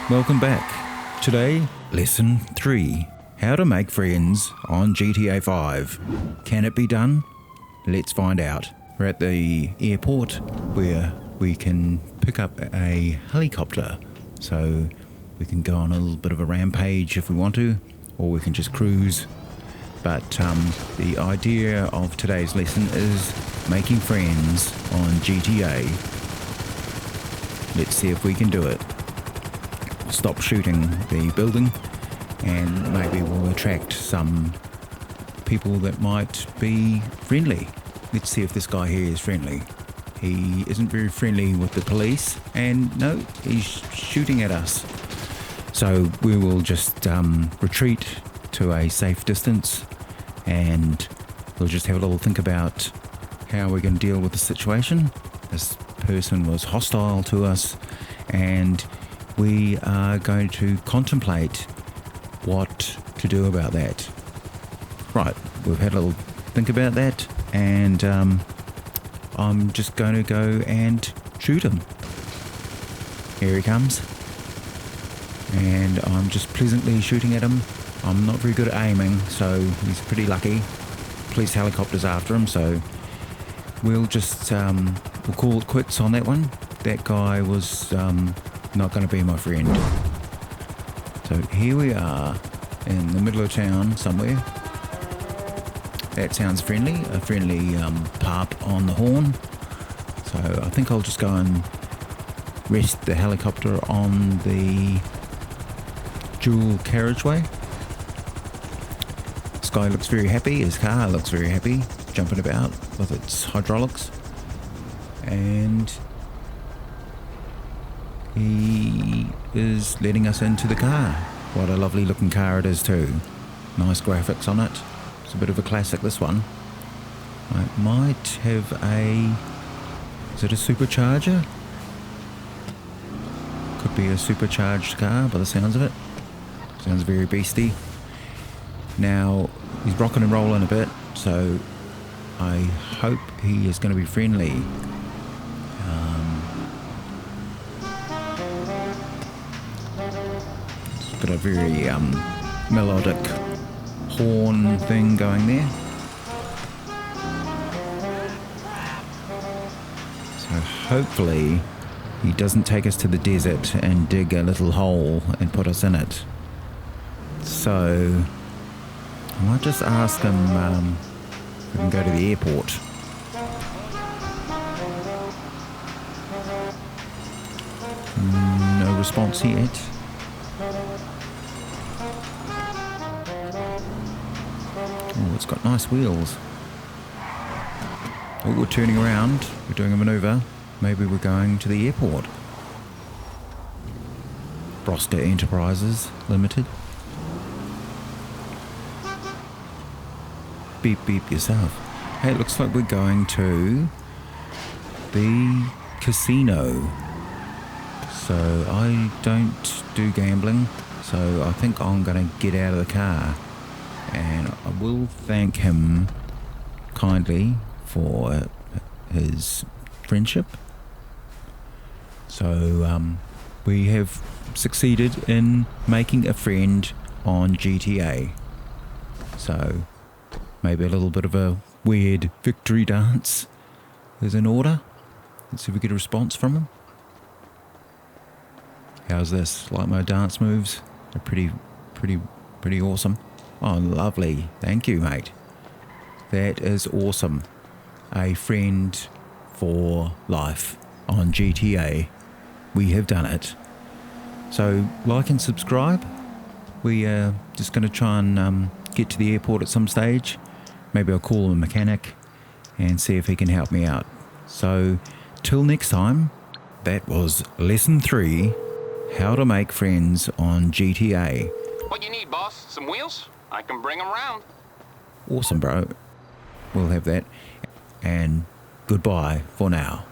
Welcome back. Today, Lesson 3. How to make friends on GTA 5. Can it be done? Let's find out. We're at the airport where we can pick up a helicopter. So we can go on a little bit of a rampage if we want to, or we can just cruise. But the idea of today's lesson is making friends on GTA. Let's see if we can do it. Stop shooting the building and maybe we'll attract some people that might be friendly. Let's see if this guy here is friendly. He isn't very friendly with the police, and no, he's shooting at us. So we will just retreat to a safe distance and we'll just have a little think about how we're going to deal with the situation. This person was hostile to us and we are going to contemplate what to do about that. Right, we've had a little think about that and I'm just going to go and shoot him. Here he comes. And I'm just pleasantly shooting at him. I'm not very good at aiming, so he's pretty lucky. Police helicopter's after him, so we'll just we'll call it quits on that one. That guy was not going to be my friend. So here we are in the middle of town somewhere. That sounds friendly, a friendly pub on the horn. So I think I'll just go and rest the helicopter on the dual carriageway. This guy looks very happy, his car looks very happy, jumping about with its hydraulics. And he is letting us into the car. What a lovely looking car it is too. Nice graphics on it. It's a bit of a classic, this one. I might have is it a supercharger? Could be a supercharged car by the sounds of it. Sounds very beastie. Now, he's rocking and rolling a bit, so I hope he is going to be friendly. It's got a very melodic horn thing going there. So hopefully he doesn't take us to the desert and dig a little hole and put us in it. So I might just ask him if we can go to the airport. No response yet. Oh, it's got nice wheels. Oh, we're turning around. We're doing a manoeuvre. Maybe we're going to the airport. Broster Enterprises Limited. Beep beep yourself. Hey, it looks like we're going to the casino. So I don't do gambling, so I think I'm going to get out of the car. And I will thank him kindly for his friendship. So we have succeeded in making a friend on GTA. So maybe a little bit of a weird victory dance is in order. Let's see if we get a response from him. How's this? Like my dance moves? They're pretty awesome. Oh, lovely. Thank you, mate. That is awesome. A friend for life on GTA. We have done it. So, like and subscribe. We are just going to try and get to the airport at some stage. Maybe I'll call a mechanic and see if he can help me out. So, till next time, that was Lesson 3, How to Make Friends on GTA. What you need, boss? Some wheels? I can bring them round. Awesome, bro. We'll have that. And goodbye for now.